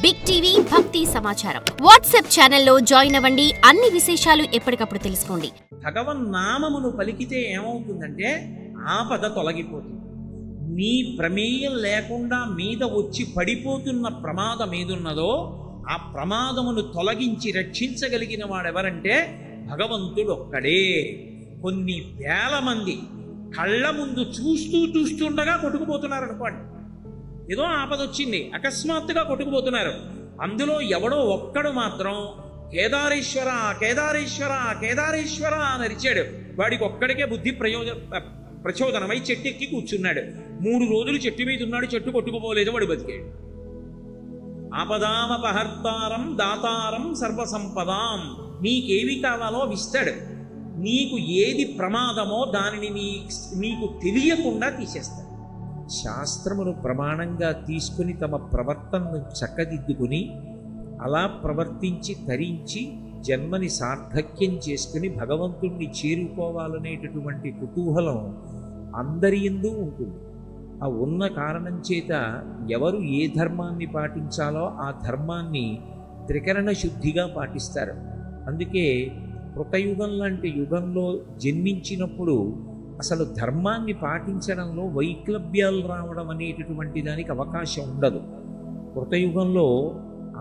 Big TV భక్తి సమాచారం WhatsApp ఛానల్లో జాయిన్ అవ్వండి. అన్ని విశేషాలు ఎప్పటికప్పుడు తెలుసుకోండి. భగవన్నామమును పలికితే ఏమవుతుందంటే ఆపద తొలగిపోతుంది. నీ ప్రమేయం లేకుండా మీద వచ్చి పడిపోతున్న ప్రమాదం ఏదున్నదో ఆ ప్రమాదమును తొలగించి రక్షించగలిగిన వాడెవరంటే భగవంతుడు ఒక్కడే. కొన్ని వేల మంది కళ్ళ ముందు చూస్తుండగా కొట్టుకుపోతున్నారు అనుకోండి. ఏదో ఆపద వచ్చింది, అకస్మాత్తుగా కొట్టుకుపోతున్నారు. అందులో ఎవడో ఒక్కడు మాత్రం కేదారేశ్వర కేదారేశ్వర కేదారేశ్వర అని అరిచాడు. వాడికి ఒక్కడికే బుద్ధి ప్రచోదనమై చెట్టు ఎక్కి కూర్చున్నాడు. 3 రోజులు చెట్టు మీద ఉన్నాడు, చెట్టు కొట్టుకుపోలేదు, వాడు బతికాడు. ఆపదామపహర్తారం దాతారం సర్వసంపదాం. నీకేవి కావాలో విస్తాడు. నీకు ఏది ప్రమాదమో దానిని నీకు తెలియకుండా తీసేస్తాడు. శాస్త్రమును ప్రమాణంగా తీసుకుని తమ ప్రవర్తనను చక్కదిద్దుకుని అలా ప్రవర్తించి తరించి జన్మని సార్థక్యం చేసుకుని భగవంతుణ్ణి చేరుకోవాలనేటటువంటి కుతూహలం అందరి యందు ఉంటుంది. ఆ ఉన్న కారణం చేత ఎవరు ఏ ధర్మాన్ని పాటించాలో ఆ ధర్మాన్ని త్రికరణ శుద్ధిగా పాటిస్తారు. అందుకే కృతయుగం లాంటి యుగంలో జన్మించినప్పుడు అసలు ధర్మాన్ని పాటించడంలో వైక్లభ్యాలు రావడం అనేటటువంటి దానికి అవకాశం ఉండదు. కృతయుగంలో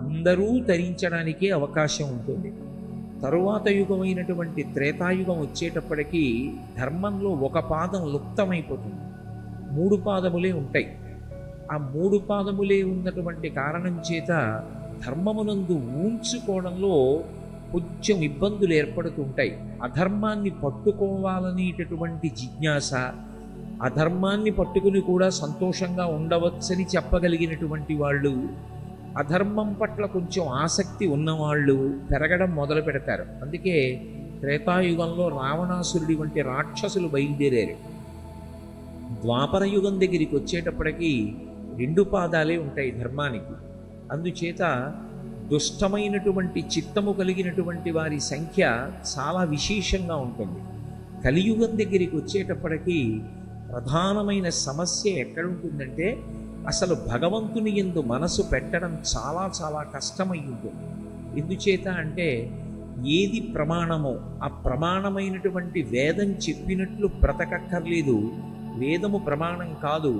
అందరూ తరించడానికే అవకాశం ఉంటుంది. తరువాత యుగమైనటువంటి త్రేతాయుగం వచ్చేటప్పటికీ ధర్మంలో ఒక పాదం లుప్తమైపోతుంది. 3 పాదములే ఉంటాయి. ఆ 3 పాదములే ఉన్నటువంటి కారణం చేత ధర్మమునందు ఊంచుకోవడంలో కొంచెం ఇబ్బందులు ఏర్పడుతుంటాయి. అధర్మాన్ని పట్టుకోవాలనేటటువంటి జిజ్ఞాస, అధర్మాన్ని పట్టుకుని కూడా సంతోషంగా ఉండవచ్చని చెప్పగలిగినటువంటి వాళ్ళు, అధర్మం పట్ల కొంచెం ఆసక్తి ఉన్నవాళ్ళు పెరగడం మొదలు పెడతారు. అందుకే త్రేతాయుగంలో రావణాసురుడి వంటి రాక్షసులు బయలుదేరారు. ద్వాపర యుగం దగ్గరికి వచ్చేటప్పటికీ 2 పాదాలే ఉంటాయి ధర్మానికి. అందుచేత దుష్టమైనటువంటి చిత్తము కలిగినటువంటి వారి సంఖ్య చాలా విశేషంగా ఉంటుంది. కలియుగం దగ్గరికి వచ్చేటప్పటికీ ప్రధానమైన సమస్య ఎక్కడుంటుందంటే అసలు భగవంతుని యందు మనసు పెట్టడం చాలా చాలా కష్టమై ఉంటుంది. ఎందుచేత అంటే ఏది ప్రమాణమో ఆ ప్రమాణమైనటువంటి వేదం చెప్పినట్లు బ్రతకక్కర్లేదు. వేదము ప్రమాణం కాదు.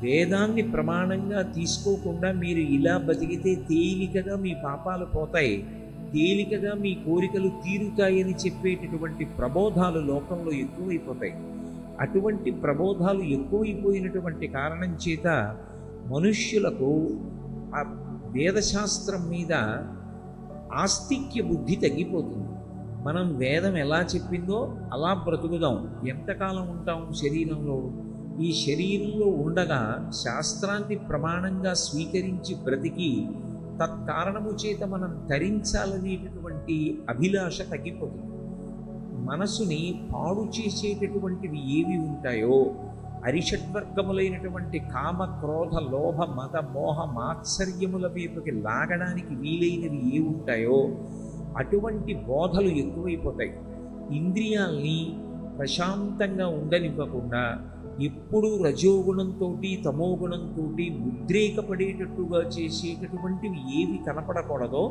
వేదాన్ని ప్రమాణంగా తీసుకోకుండా మీరు ఇలా బతికితే తేలికగా మీ పాపాలు పోతాయి, తేలికగా మీ కోరికలు తీరుతాయని చెప్పేటటువంటి ప్రబోధాలు లోకంలో ఎక్కువైపోతాయి. అటువంటి ప్రబోధాలు ఎక్కువైపోయినటువంటి కారణం చేత మనుష్యులకు ఆ వేదశాస్త్రం మీద ఆస్తిక్య బుద్ధి తగ్గిపోతుంది. మనం వేదం ఎలా చెప్పిందో అలా బ్రతుకుదాం, ఎంతకాలం ఉంటాం శరీరంలో? ఈ శరీరంలో ఉండగా శాస్త్రాన్ని ప్రమాణంగా స్వీకరించి బ్రతికి తత్కారణము చేత మనం తరించాలనేటటువంటి అభిలాష తగ్గిపోతుంది. మనసుని పాడు చేసేటటువంటివి ఏవి ఉంటాయో, అరిషడ్వర్గములైనటువంటి కామ క్రోధ లోభ మద మోహ మాత్సర్యముల వైపుకి లాగడానికి వీలైనవి ఏ ఉంటాయో అటువంటి బోధలు ఎక్కువైపోతాయి. ఇంద్రియాల్ని ప్రశాంతంగా ఉండనివ్వకుండా ఎప్పుడు రజోగుణంతో తమోగుణంతో ఉద్రేకపడేటట్టుగా చేసేటటువంటివి ఏవి కనపడకూడదో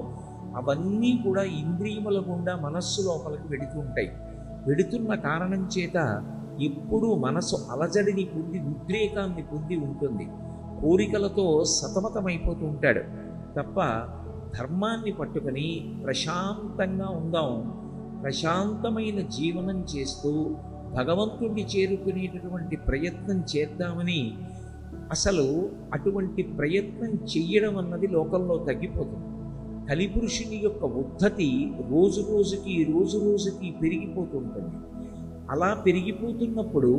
అవన్నీ కూడా ఇంద్రియముల గుండా మనస్సు లోపలికి వెడుతూ ఉంటాయి. వెడుతున్న కారణం చేత ఎప్పుడూ మనసు అలజడిని పొంది ఉద్రేకాన్ని పొంది ఉంటుంది. కోరికలతో సతమతమైపోతూ ఉంటాడు. తప్ప ధర్మాన్ని పట్టుకొని ప్రశాంతంగా ఉందాం, ప్రశాంతమైన జీవనం చేస్తూ భగవంతుడిని చేరుకునేటటువంటి ప్రయత్నం చేద్దామని అసలు అటువంటి ప్రయత్నం చెయ్యడం అన్నది లోకంలో తగ్గిపోతుంది. కలిపురుషుని యొక్క ఉద్ధతి రోజు రోజుకి పెరిగిపోతుంటుంది. అలా పెరిగిపోతున్నప్పుడు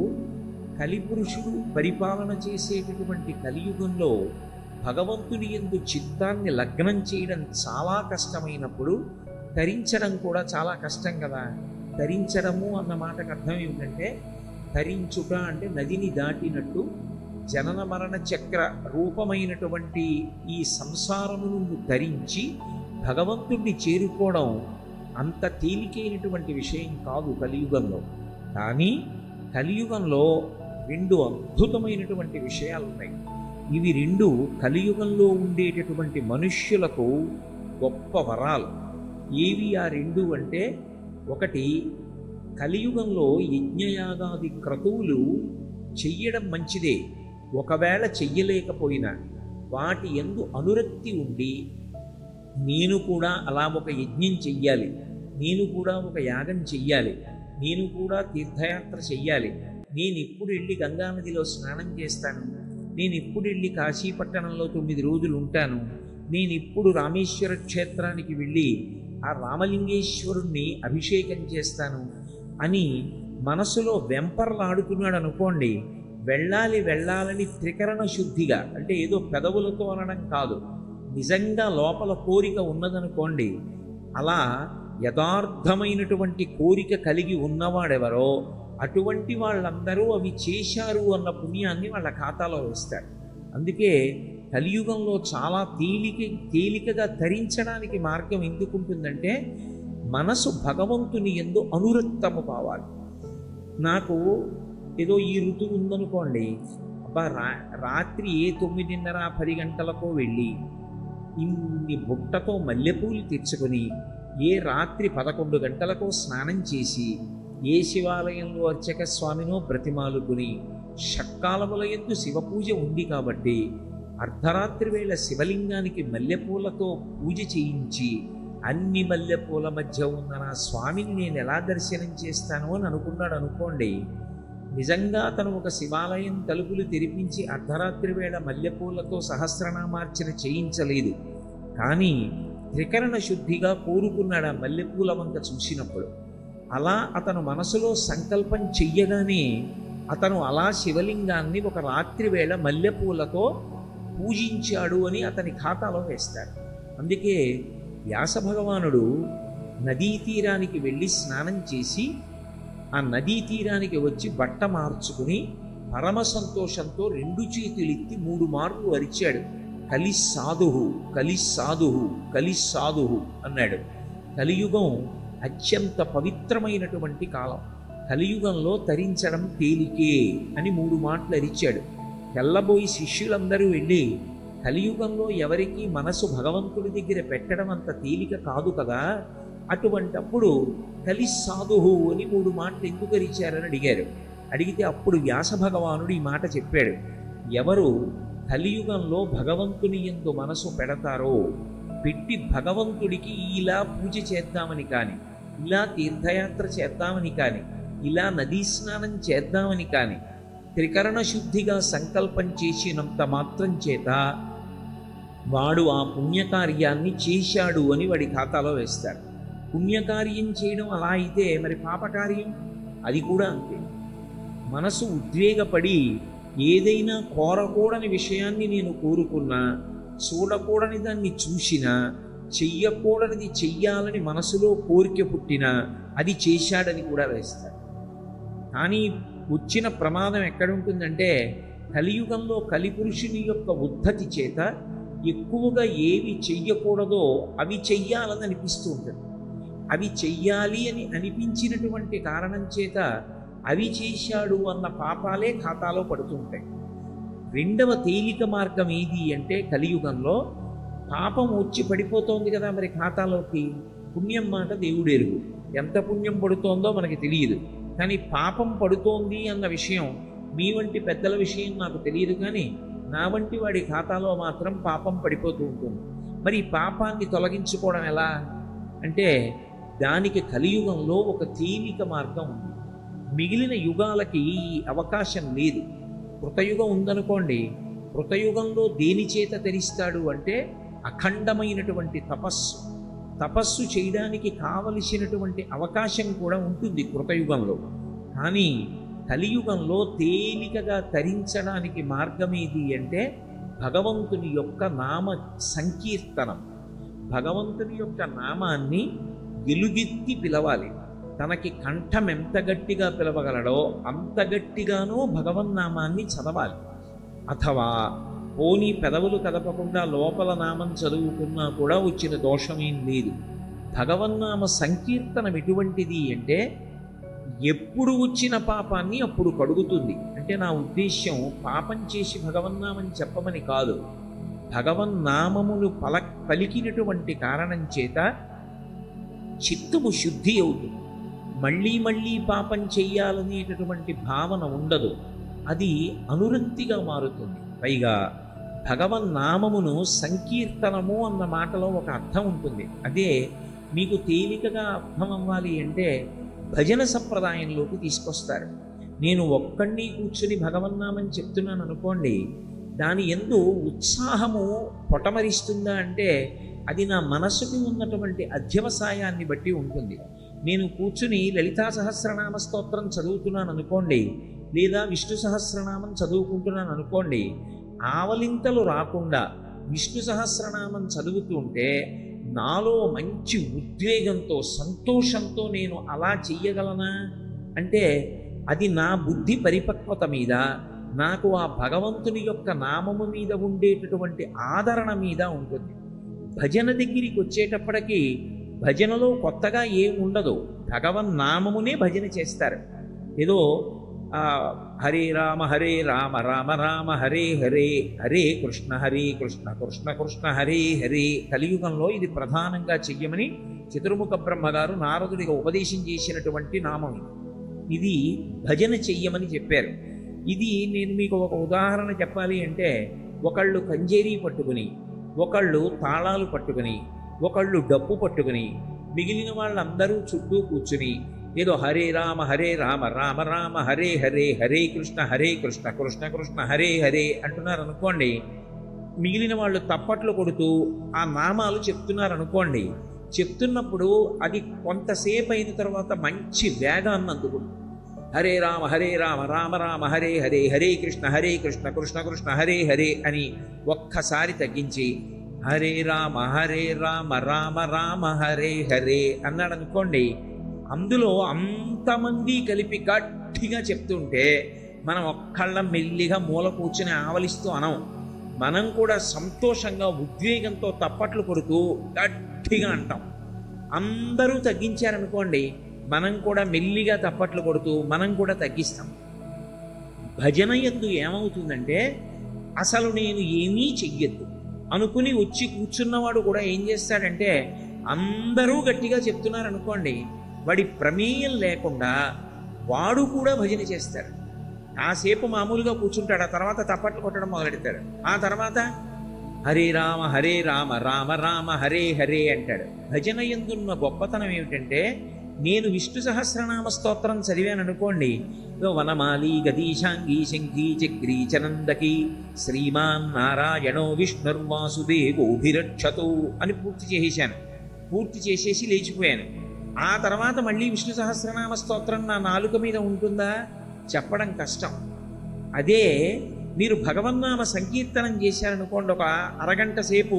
కలిపురుషుడు పరిపాలన చేసేటటువంటి కలియుగంలో భగవంతుని యందు చిత్తాన్ని లగ్నం చేయడం చాలా కష్టమైనప్పుడు తరించడం కూడా చాలా కష్టం కదా. తరించడము అన్న మాటకు అర్థం ఏమిటంటే తరించుట అంటే నదిని దాటినట్టు జనన మరణ చక్ర రూపమైనటువంటి ఈ సంసారము నుండి తరించి భగవంతుడిని చేరుకోవడం అంత తేలికైనటువంటి విషయం కాదు కలియుగంలో. కానీ కలియుగంలో 2 అద్భుతమైనటువంటి విషయాలు ఉన్నాయి. ఇవి రెండు కలియుగంలో ఉండేటటువంటి మనుష్యులకు గొప్ప వరాలు. ఏవి ఆ రెండు అంటే, ఒకటి కలియుగంలో యజ్ఞయాగాది క్రతువులు చెయ్యడం మంచిదే. ఒకవేళ చెయ్యలేకపోయినా వాటి యందు అనురక్తి ఉండి, నేను కూడా అలా ఒక యజ్ఞం చెయ్యాలి, నేను కూడా ఒక యాగం చెయ్యాలి, నేను కూడా తీర్థయాత్ర చెయ్యాలి, నేను ఇప్పుడు వెళ్ళి గంగానదిలో స్నానం చేస్తాను, నేను ఇప్పుడు వెళ్ళి కాశీపట్టణంలో 9 రోజులు ఉంటాను, నేను ఇప్పుడు రామేశ్వర క్షేత్రానికి వెళ్ళి ఆ రామలింగేశ్వరుణ్ణి అభిషేకం చేస్తాను అని మనసులో వెంపర్లాడుతున్నాడు అనుకోండి, వెళ్ళాలని త్రికరణ శుద్ధిగా, అంటే ఏదో పెదవులతో అనడం కాదు, నిజంగా లోపల కోరిక ఉన్నదనుకోండి, అలా యథార్థమైనటువంటి కోరిక కలిగి ఉన్నవాడెవరో అటువంటి వాళ్ళందరూ అవి చేశారు అన్న పుణ్యాన్ని వాళ్ళ ఖాతాలో వేస్తారు. అందుకే కలియుగంలో చాలా తేలికగా తరించడానికి మార్గం ఎందుకుంటుందంటే, మనసు భగవంతుని యందు అనురక్తము కావాలి. నాకు ఏదో ఈ ఋతువు ఉందనుకోండి, అబ్బా రాత్రి 9:30 10 గంటలకో వెళ్ళి ఇన్ని బుట్టతో మల్లెపూలు తెచ్చుకొని రాత్రి 11 గంటలకో స్నానం చేసి శివాలయంలో అర్చక స్వామినో బ్రతిమాలుకుని షట్కాలముల యందు శివపూజ ఉంది కాబట్టి అర్ధరాత్రి వేళ శివలింగానికి మల్లెపూలతో పూజ చేయించి అన్ని మల్లెపూల మధ్య ఉన్న నా స్వామిని నేను ఎలా దర్శనం చేస్తాను అని అనుకున్నాడు అనుకోండి, నిజంగా తను ఒక శివాలయం తలుపులు తెరిపించి అర్ధరాత్రి వేళ మల్లెపూలతో సహస్రనామార్చన చేయించలేదు, కానీ త్రికరణ శుద్ధిగా కోరుకున్నాడు ఆ మల్లెపూల వంక చూసినప్పుడు. అలా అతను మనసులో సంకల్పం చెయ్యగానే అతను అలా శివలింగాన్ని ఒక రాత్రి వేళ మల్లెపూలతో పూజించాడు అని అతని ఖాతాలో వేస్తాడు. అందుకే వ్యాస భగవానుడు నదీ తీరానికి వెళ్ళి స్నానం చేసి ఆ నదీ తీరానికి వచ్చి బట్ట మార్చుకుని పరమ సంతోషంతో 2 చేతులెత్తి 3 మార్లు అరిచాడు, కలిస్సాధుహు కలిస్సాధుహు కలిస్సాధుహు అన్నాడు. కలియుగం అత్యంత పవిత్రమైనటువంటి కాలం, కలియుగంలో తరించడం తేలికే అని 3 మాటలు అరిచాడు. తెల్లబోయి శిష్యులందరూ వెళ్ళి, కలియుగంలో ఎవరికి మనసు భగవంతుడి దగ్గర పెట్టడం అంత తేలిక కాదు కదా, అటువంటప్పుడు కలిస్సాధుహు అని 3 మాటలు ఎందుకు అరిచారని అడిగారు. అడిగితే అప్పుడు వ్యాస భగవానుడు ఈ మాట చెప్పాడు, ఎవరు కలియుగంలో భగవంతుని యందు మనసు పెడతారో, పెట్టి భగవంతుడికి ఇలా పూజ చేద్దామని కానీ, ఇలా తీర్థయాత్ర చేద్దామని కానీ, ఇలా నదీ స్నానం చేద్దామని కానీ త్రికరణ శుద్ధిగా సంకల్పం చేసినంత మాత్రం చేత వాడు ఆ పుణ్యకార్యాన్ని చేశాడు అని వాడి ఖాతాలో వేస్తారు. పుణ్యకార్యం చేయడం అలా అయితే మరి పాపకార్యం అది కూడా అంతే. మనసు ఉద్వేగపడి ఏదైనా కోరకూడని విషయాన్ని నేను కోరుకున్నా, చూడకూడని దాన్ని చూసినా, చెయ్యకూడనిది చెయ్యాలని మనసులో కోరిక పుట్టినా అది చేశాడని కూడా వేస్తారు. కానీ వచ్చిన ప్రమాదం ఎక్కడుంటుందంటే, కలియుగంలో కలిపురుషుని యొక్క ఉద్ధతి చేత ఎక్కువగా ఏవి చెయ్యకూడదో అవి చెయ్యాలని అనిపిస్తూ ఉంటుంది. అవి చెయ్యాలి అని అనిపించినటువంటి కారణం చేత అవి చేశాడు అన్న పాపాలే ఖాతాలో పడుతూ ఉంటాయి. రెండవ తేలిక మార్గం ఏది అంటే, కలియుగంలో పాపం వచ్చి పడిపోతోంది కదా మరి ఖాతాలోకి, పుణ్యం మాట దేవుడెరుగు, ఎంత పుణ్యం పడుతోందో మనకి తెలియదు, కానీ పాపం పడుతోంది అన్న విషయం మీ వంటి పెద్దల విషయం నాకు తెలియదు, కానీ నా వంటి వాడి ఖాతాలో మాత్రం పాపం పడిపోతూ ఉంటుంది. మరి ఈ పాపాన్ని తొలగించుకోవడం ఎలా అంటే, దానికి కలియుగంలో ఒక తేలిక మార్గం ఉంది. మిగిలిన యుగాలకి ఈ అవకాశం లేదు. కృతయుగం ఉందనుకోండి, కృతయుగంలో దేని చేత తెరిస్తాడు అంటే అఖండమైనటువంటి తపస్సు చేయడానికి కావలసినటువంటి అవకాశం కూడా ఉంటుంది కృతయుగంలో. కానీ కలియుగంలో తేలికగా తరించడానికి మార్గం ఏది అంటే భగవంతుని యొక్క నామ సంకీర్తనం. భగవంతుని యొక్క నామాన్ని వెలుగెత్తి పిలవాలి. తనకి కంఠం ఎంత గట్టిగా పిలవగలడో అంత గట్టిగానూ భగవన్నామాన్ని చదవాలి. అథవా పోనీ పెదవులు కదపకుండా లోపల నామం చదువుకున్నా కూడా వచ్చిన దోషమేం లేదు. భగవన్నామ సంకీర్తనం ఎటువంటిది అంటే ఎప్పుడు వచ్చిన పాపాన్ని అప్పుడు కడుగుతుంది. అంటే నా ఉద్దేశ్యం పాపం చేసి భగవన్నామని చెప్పమని కాదు. భగవన్నామములు పలికినటువంటి కారణం చేత చిత్తము శుద్ధి అవుతుంది. మళ్ళీ మళ్ళీ పాపం చెయ్యాలనేటటువంటి భావన ఉండదు. అది అనురక్తిగా మారుతుంది. పైగా భగవన్నామమును సంకీర్తనము అన్న మాటలో ఒక అర్థం ఉంటుంది. అదే మీకు తేలికగా అర్థం అవ్వాలి అంటే భజన సంప్రదాయంలోకి తీసుకొస్తారు. నేను ఒక్కడిని కూర్చుని భగవన్నామని చెప్తున్నాను అనుకోండి, దాని యందు ఉత్సాహము పొటమరిస్తుందా అంటే అది నా మనసుకు ఉన్నటువంటి అధ్యవసాయాన్ని బట్టి ఉంటుంది. నేను కూర్చుని లలితా సహస్రనామ స్తోత్రం చదువుతున్నాను అనుకోండి, లేదా విష్ణు సహస్రనామం చదువుకుంటున్నాను అనుకోండి, ఆవలింతలు రాకుండా విష్ణు సహస్రనామం చదువుతుంటే నాలో మంచి ఉద్వేగంతో సంతోషంతో నేను అలా చెయ్యగలనా అంటే అది నా బుద్ధి పరిపక్వత మీద, నాకు ఆ భగవంతుని యొక్క నామము మీద ఉండేటటువంటి ఆదరణ మీద ఉంటుంది. భజన దగ్గరికి వచ్చేటప్పటికీ భజనలో కొత్తగా ఏం ఉండదు, భగవన్నామమునే భజన చేస్తారు. ఏదో హరే రామ రామ రామ హరే హరే, హరే కృష్ణ కృష్ణ కృష్ణ హరే హరే. కలియుగంలో ఇది ప్రధానంగా చెయ్యమని చతుర్ముఖ బ్రహ్మగారు నారదుడిగా ఉపదేశం చేసినటువంటి నామం. ఇది భజన చెయ్యమని చెప్పారు. ఇది నేను మీకు ఒక ఉదాహరణ చెప్పాలి అంటే, ఒకళ్ళు కంజేరీ పట్టుకుని, ఒకళ్ళు తాళాలు పట్టుకుని, ఒకళ్ళు డప్పు పట్టుకుని, మిగిలిన వాళ్ళందరూ చుట్టూ కూర్చుని ఏదో హరే రామ రామ రామ హరే హరే, హరే కృష్ణ కృష్ణ కృష్ణ హరే హరే అంటున్నారు అనుకోండి. మిగిలిన వాళ్ళు తప్పట్లు కొడుతూ ఆ నామాలు చెప్తున్నారు అనుకోండి. చెప్తున్నప్పుడు అది కొంతసేపు అయిన తర్వాత మంచి వేగాన్ని అందుకుంటుంది. హరే రామ రామ రామ హరే హరే, హరే కృష్ణ కృష్ణ కృష్ణ హరే హరే అని ఒక్కసారి తగ్గించి హరే రామ రామ రామ హరే హరే అన్నాడు అనుకోండి. అందులో అంతమంది కలిపి గట్టిగా చెప్తుంటే మనం ఒక్కళ్ళ మెల్లిగా మూల కూర్చుని ఆవలిస్తూ అనం. మనం కూడా సంతోషంగా ఉద్వేగంతో తప్పట్లు కొడుతూ గట్టిగా అంటాం. అందరూ తగ్గించారనుకోండి, మనం కూడా మెల్లిగా తప్పట్లు కొడుతూ మనం కూడా తగ్గిస్తాం. భజన యందు ఏమవుతుందంటే అసలు నేను ఏమీ చెయ్యొద్దు అనుకుని వచ్చి కూర్చున్నవాడు కూడా ఏం చేస్తాడంటే అందరూ గట్టిగా చెప్తున్నారనుకోండి, వాడి ప్రమేయం లేకుండా వాడు కూడా భజన చేస్తాడు. కాసేపు మామూలుగా కూర్చుంటాడు, ఆ తర్వాత తప్పట్లు కొట్టడం మొదలెడతాడు. ఆ తర్వాత హరే రామ రామ రామ హరే హరే అంటాడు. భజన యందున్న గొప్పతనం ఏమిటంటే, నేను విష్ణు సహస్రనామ స్తోత్రం చదివాను అనుకోండి, వనమాలి గదీశాంగీ శంఖీ చక్రీ చనందకి శ్రీమాన్ నారాయణో విష్ణుర్వాసుదేవోభిరక్షతు అని పూర్తి చేసేసి లేచిపోయాను. ఆ తర్వాత మళ్ళీ విష్ణు సహస్రనామ స్తోత్రం నా నాలుక మీద ఉంటుందా? చెప్పడం కష్టం. అదే మీరు భగవన్నామ సంకీర్తనం చేశారనుకోండి, ఒక అరగంట సేపు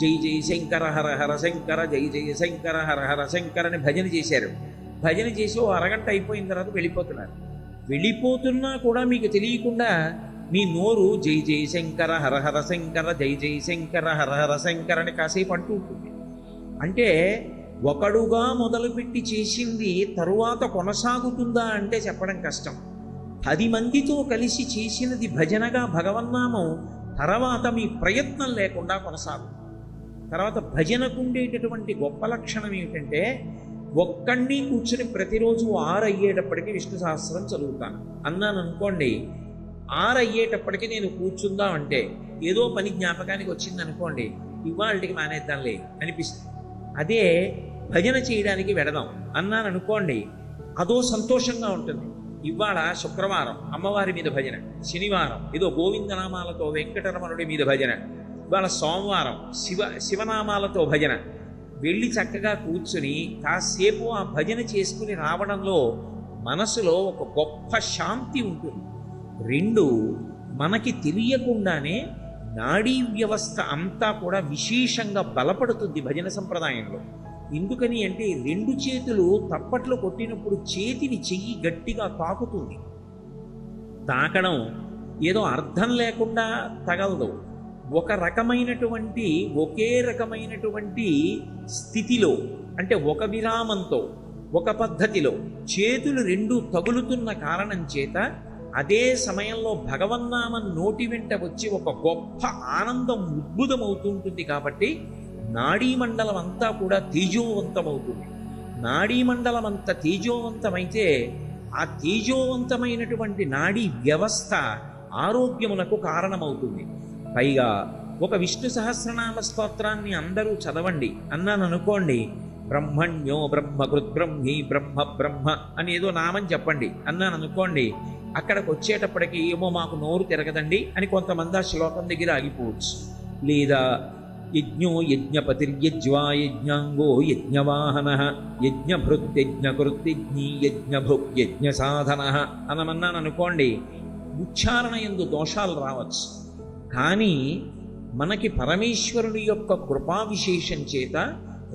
జై జై శంకర హర హర శంకర, జై జై శంకర హర హర శంకర అని భజన చేశారు. భజన చేసి ఓ అరగంట అయిపోయిన తర్వాత వెళ్ళిపోతున్నారు. వెళ్ళిపోతున్నా కూడా మీకు తెలియకుండా మీ నోరు జై జై శంకర హర హర శంకర, జై జై శంకర హర హర శంకర అని కాసేపు అంటూ ఉంటుంది. అంటే ఒకడుగా మొదలుపెట్టి చేసింది తరువాత కొనసాగుతుందా అంటే చెప్పడం కష్టం. 10 మందితో కలిసి చేసినది భజనగా భగవన్నామం తర్వాత మీ ప్రయత్నం లేకుండా కొనసాగుతుంది. తర్వాత భజనకు ఉండేటటువంటి గొప్ప లక్షణం ఏమిటంటే, ఒక్కడిని కూర్చుని ప్రతిరోజు 6 అయ్యేటప్పటికి విష్ణు సహస్రం చదువుతాను అన్నాను అనుకోండి. 6 అయ్యేటప్పటికి నేను కూర్చుందామంటే ఏదో పని జ్ఞాపకానికి వచ్చింది అనుకోండి, ఇవాళకి మానేద్దాంలే అనిపిస్తుంది. అదే భజన చేయడానికి వెడదాం అన్నాను అనుకోండి, అదో సంతోషంగా ఉంటుంది. ఇవాళ శుక్రవారం అమ్మవారి మీద భజన, శనివారం ఏదో గోవిందనామాలతో వెంకటరమణుడి మీద భజన, ఇవాళ సోమవారం శివనామాలతో భజన. వెళ్ళి చక్కగా కూర్చుని కాసేపు ఆ భజన చేసుకుని రావడంలో మనసులో ఒక గొప్ప శాంతి ఉంటుంది. 2, మనకి తెలియకుండానే నాడీ వ్యవస్థ అంతా కూడా విశేషంగా బలపడుతుంది భజన సంప్రదాయంలో. ఎందుకని అంటే 2 చేతులు తప్పట్లు కొట్టినప్పుడు చేతిని చెయ్యి గట్టిగా తాకుతుంది. తాకడం ఏదో అర్థం లేకుండా తగలదు. ఒకే రకమైనటువంటి స్థితిలో, అంటే ఒక విరామంతో, ఒక పద్ధతిలో చేతులు 2 తగులుతున్న కారణం చేత అదే సమయంలో భగవన్నామం నోటి వెంట వచ్చి ఒక గొప్ప ఆనందం ఉద్భుతమవుతుంటుంది. కాబట్టి నాడీమండలం అంతా కూడా తేజోవంతమవుతుంది. నాడీమండలం అంత తేజోవంతమైతే ఆ తేజోవంతమైనటువంటి నాడీ వ్యవస్థ ఆరోగ్యమునకు కారణమవుతుంది. పైగా ఒక విష్ణు సహస్రనామ స్తోత్రాన్ని అందరూ చదవండి అన్నాను అనుకోండి, బ్రహ్మణ్యో బ్రహ్మకృత్ బ్రహ్మీ బ్రహ్మ బ్రహ్మ అని ఏదో నామని చెప్పండి అన్నాను అనుకోండి, అక్కడికి వచ్చేటప్పటికి ఏమో మాకు నోరు తిరగదండి అని కొంతమంది ఆ శ్లోకం దగ్గర ఆగిపోవచ్చు. లేదా యజ్ఞో యజ్ఞపతిర్యజ్వా యజ్ఞాంగో యజ్ఞవాహన యజ్ఞభృత్యజ్ఞకృత్యజ్ఞీ యజ్ఞభుక్ యజ్ఞ సాధన అనమన్నాను అనుకోండి, ఉచ్చారణ యందు దోషాలు రావచ్చు. కానీ మనకి పరమేశ్వరుని యొక్క కృపా విశేషం చేత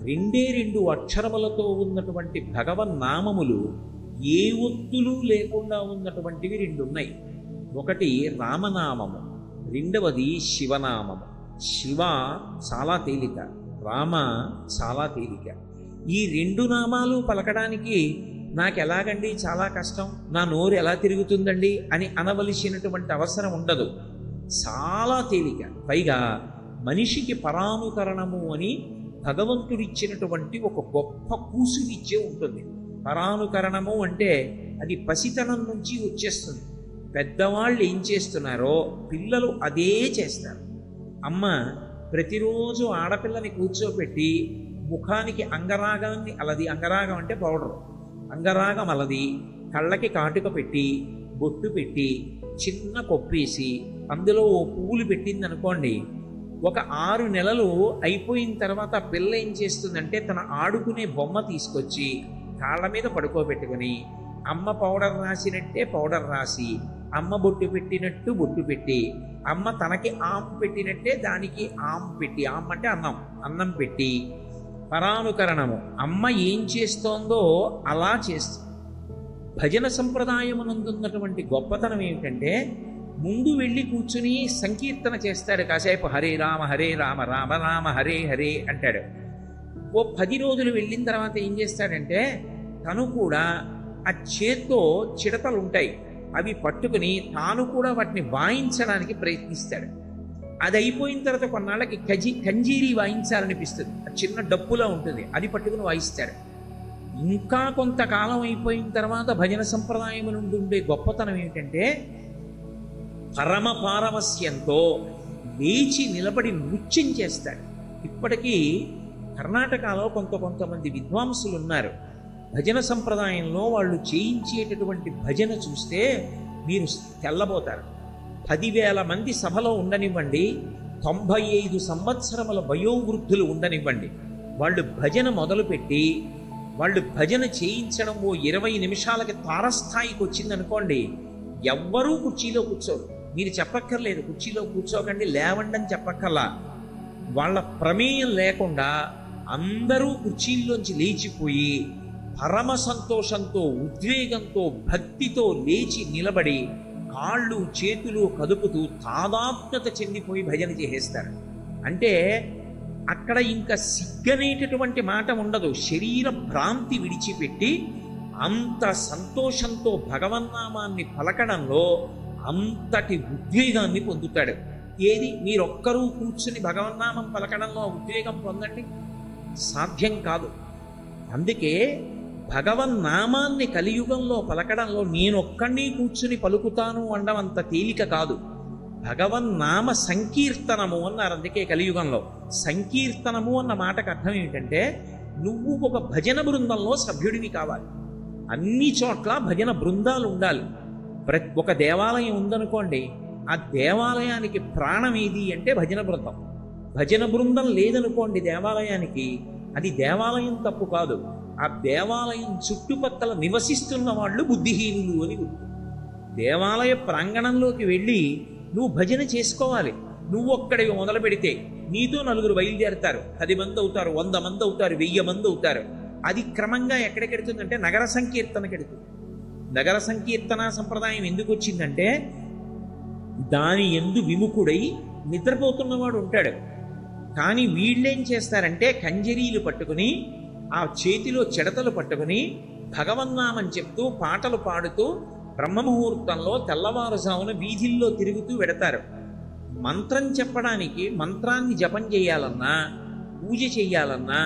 2 అక్షరములతో ఉన్నటువంటి భగవన్నామములు ఏ ఒత్తులు లేకుండా ఉన్నటువంటివి 2 ఉన్నాయి. ఒకటి రామనామము, రెండవది శివనామము. శివ చాలా తేలిక, రామ చాలా తేలిక. ఈ 2 నామాలు పలకడానికి నాకు ఎలాగండి చాలా కష్టం, నా నోరు ఎలా తిరుగుతుందండి అని అనవలసినటువంటి అవసరం ఉండదు. చాలా తేలిక. పైగా మనిషికి పరానుకరణము అని భగవంతుడిచ్చినటువంటి ఒక గొప్ప కూసు విద్య ఉంటుంది. పరానుకరణము అంటే అది పసితనం నుంచి వచ్చేస్తుంది. పెద్దవాళ్ళు ఏం చేస్తున్నారో పిల్లలు అదే చేస్తారు. అమ్మ ప్రతిరోజు ఆడపిల్లని కూర్చోపెట్టి ముఖానికి అంగరాగాన్ని అలది, అంగరాగం అంటే పౌడర్, అంగరాగం అలది, కళ్ళకి కాటుక పెట్టి బొట్టు పెట్టి చిన్న కొప్పేసి అందులో ఓ పువ్వులు పెట్టింది అనుకోండి, ఒక 6 నెలలు అయిపోయిన తర్వాత పిల్ల ఏం చేస్తుందంటే తన ఆడుకునే బొమ్మ తీసుకొచ్చి కాళ్ళ మీద పడుకోబెట్టుకుని అమ్మ పౌడర్ రాసినట్టే పౌడర్ రాసి, అమ్మ బొట్టు పెట్టినట్టు బొట్టు పెట్టి, అమ్మ తనకి ఆమ్ పెట్టినట్టే దానికి ఆమ్ పెట్టి, ఆమ్ అంటే అన్నం, అన్నం పెట్టి పరానుకరణము అమ్మ ఏం చేస్తోందో అలా చేస్తుంది. భజన సంప్రదాయమునందున్నటువంటి గొప్పతనం ఏమిటంటే ముందు వెళ్ళి కూర్చుని సంకీర్తన చేస్తాడు కాసేపు, హరే రామ రామ రామ హరే హరే అంటాడు. ఓ 10 రోజులు వెళ్ళిన తర్వాత ఏం చేస్తాడంటే తను కూడా ఆ చేత్తో చిడతలు ఉంటాయి అవి పట్టుకుని తాను కూడా వాటిని వాయించడానికి ప్రయత్నిస్తాడు. అది అయిపోయిన తర్వాత కొన్నాళ్ళకి కంజీరీ వాయించాలనిపిస్తుంది, చిన్న డప్పులా ఉంటుంది, అది పట్టుకుని వాయిస్తాడు. ఇంకా కొంతకాలం అయిపోయిన తర్వాత భజన సంప్రదాయం నుండి ఉండే గొప్పతనం ఏమిటంటే పరమ పారవస్యంతో లేచి నిలబడి నృత్యం చేస్తాడు. ఇప్పటికీ కర్ణాటకలో కొంతమంది విద్వాంసులు ఉన్నారు. భజన సంప్రదాయంలో వాళ్ళు చేయించేటటువంటి భజన చూస్తే మీరు తెల్లబోతారు. 10,000 మంది సభలో ఉండనివ్వండి, 95 సంవత్సరముల వయోవృద్ధులు ఉండనివ్వండి, వాళ్ళు భజన మొదలుపెట్టి వాళ్ళు భజన చేయించడం ఓ 20 నిమిషాలకి తారస్థాయికి వచ్చిందనుకోండి, ఎవ్వరూ కుర్చీలో కూర్చోరు. మీరు చెప్పక్కర్లేదు కుర్చీలో కూర్చోకండి లేవండి అని చెప్పక్కర్లా. వాళ్ళ ప్రమేయం లేకుండా అందరూ కుర్చీల్లోంచి లేచిపోయి పరమ సంతోషంతో ఉద్వేగంతో భక్తితో లేచి నిలబడి కాళ్ళు చేతులు కదుపుతూ తాదాత్మ్యత చెందిపోయి భజన చేసేస్తారు. అంటే అక్కడ ఇంకా సిగ్గనేటటువంటి మాట ఉండదు. శరీర భ్రాంతి విడిచిపెట్టి అంత సంతోషంతో భగవన్నామాన్ని పలకడంలో అంతటి ఉద్వేగాన్ని పొందుతాడు. ఏది మీరొక్కరూ కూర్చుని భగవన్నామం పలకడంలో ఉద్వేగం పొందండి, సాధ్యం కాదు. అందుకే భగవన్నామాన్ని కలియుగంలో పలకడంలో నేనొక్కడిని కూర్చుని పలుకుతాను అనడం అంత తేలిక కాదు. భగవన్నామ సంకీర్తనము అన్నారు. అందుకే కలియుగంలో సంకీర్తనము అన్న మాటకు అర్థం ఏమిటంటే నువ్వు ఒక భజన బృందంలో సభ్యుడివి కావాలి. అన్ని చోట్ల భజన బృందాలు ఉండాలి. ఒక దేవాలయం ఉందనుకోండి, ఆ దేవాలయానికి ప్రాణం ఏది అంటే భజన బృందం. భజన బృందం లేదనుకోండి దేవాలయానికి, అది దేవాలయం తప్పు కాదు, ఆ దేవాలయం చుట్టుపక్కల నివసిస్తున్న వాళ్ళు బుద్ధిహీనులు అని గుర్తు. దేవాలయ ప్రాంగణంలోకి వెళ్ళి నువ్వు భజన చేసుకోవాలి. నువ్వు ఒక్కడివి మొదలు పెడితే నీతో 4 బయలుదేరుతారు, 10 మంది అవుతారు, 100 మంది అవుతారు, 1000 మంది అవుతారు. అది క్రమంగా ఎక్కడికెడుతుందంటే నగర సంకీర్తనకెడుతుంది. నగర సంకీర్తన సంప్రదాయం ఎందుకు వచ్చిందంటే దాని యందు విముఖుడై నిద్రపోతున్నవాడు ఉంటాడు. కానీ వీళ్ళేం చేస్తారంటే కంజరీలు పట్టుకుని ఆ చేతిలో చెడతలు పట్టుకుని భగవన్నామని చెప్తూ పాటలు పాడుతూ బ్రహ్మముహూర్తంలో తెల్లవారుజామున వీధుల్లో తిరుగుతూ వెడతారు. మంత్రం చెప్పడానికి, మంత్రాన్ని జపం చేయాలన్నా, పూజ చెయ్యాలన్నా,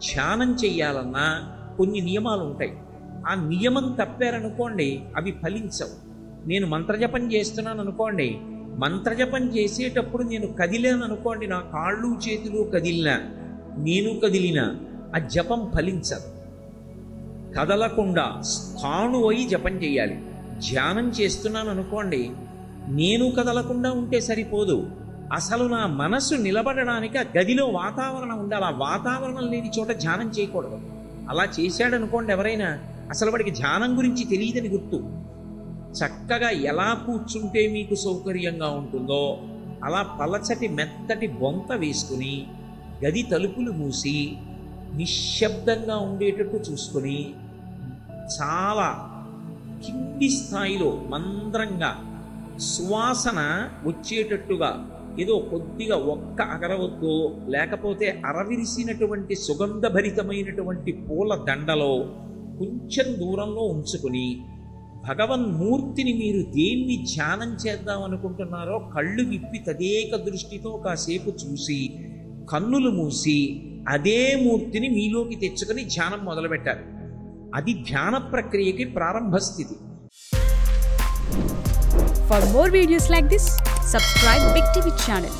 ధ్యానం చెయ్యాలన్నా కొన్ని నియమాలు ఉంటాయి. ఆ నియమం తప్పారనుకోండి అవి ఫలించవు. నేను మంత్రజపం చేస్తున్నాను అనుకోండి, మంత్రజపం చేసేటప్పుడు నేను కదిలాను అనుకోండి, నా కాళ్ళు చేతులు కదిలినా, నేను కదిలినా ఆ జపం ఫలించదు. కదలకుండా స్థాణువై జపం చేయాలి. ధ్యానం చేస్తున్నాను అనుకోండి, నేను కదలకుండా ఉంటే సరిపోదు, అసలు నా మనసు నిలబడడానికి ఆ గదిలో వాతావరణం ఉండాలి. ఆ వాతావరణం లేని చోట ధ్యానం చేయకూడదు. అలా చేశాడనుకోండి ఎవరైనా, అసలు వాడికి ధ్యానం గురించి తెలియదని గుర్తు. చక్కగా ఎలా కూర్చుంటే మీకు సౌకర్యంగా ఉంటుందో అలా పలచటి మెత్తటి బొంత వేసుకుని గది తలుపులు మూసి నిశ్శబ్దంగా ఉండేటట్టు చూసుకొని చాలా కింది స్థాయిలో మంద్రంగా సువాసన వచ్చేటట్టుగా, ఏదో కొద్దిగా ఒక్క అగరవద్దో లేకపోతే అరవిరిసినటువంటి సుగంధభరితమైనటువంటి పూల దండలో కొంచెం దూరంలో ఉంచుకుని భగవన్మూర్తిని మీరు దేన్ని ధ్యానం చేద్దాం అనుకుంటున్నారో కళ్ళు విప్పి తదేక దృష్టితో కాసేపు చూసి కన్నులు మూసి అదే మూర్తిని మీలోకి తెచ్చుకొని ధ్యానం మొదలుపెట్టారు. అది ధ్యాన ప్రక్రియకి ప్రారంభ స్థితి. For more videos like this, subscribe Big TV channel.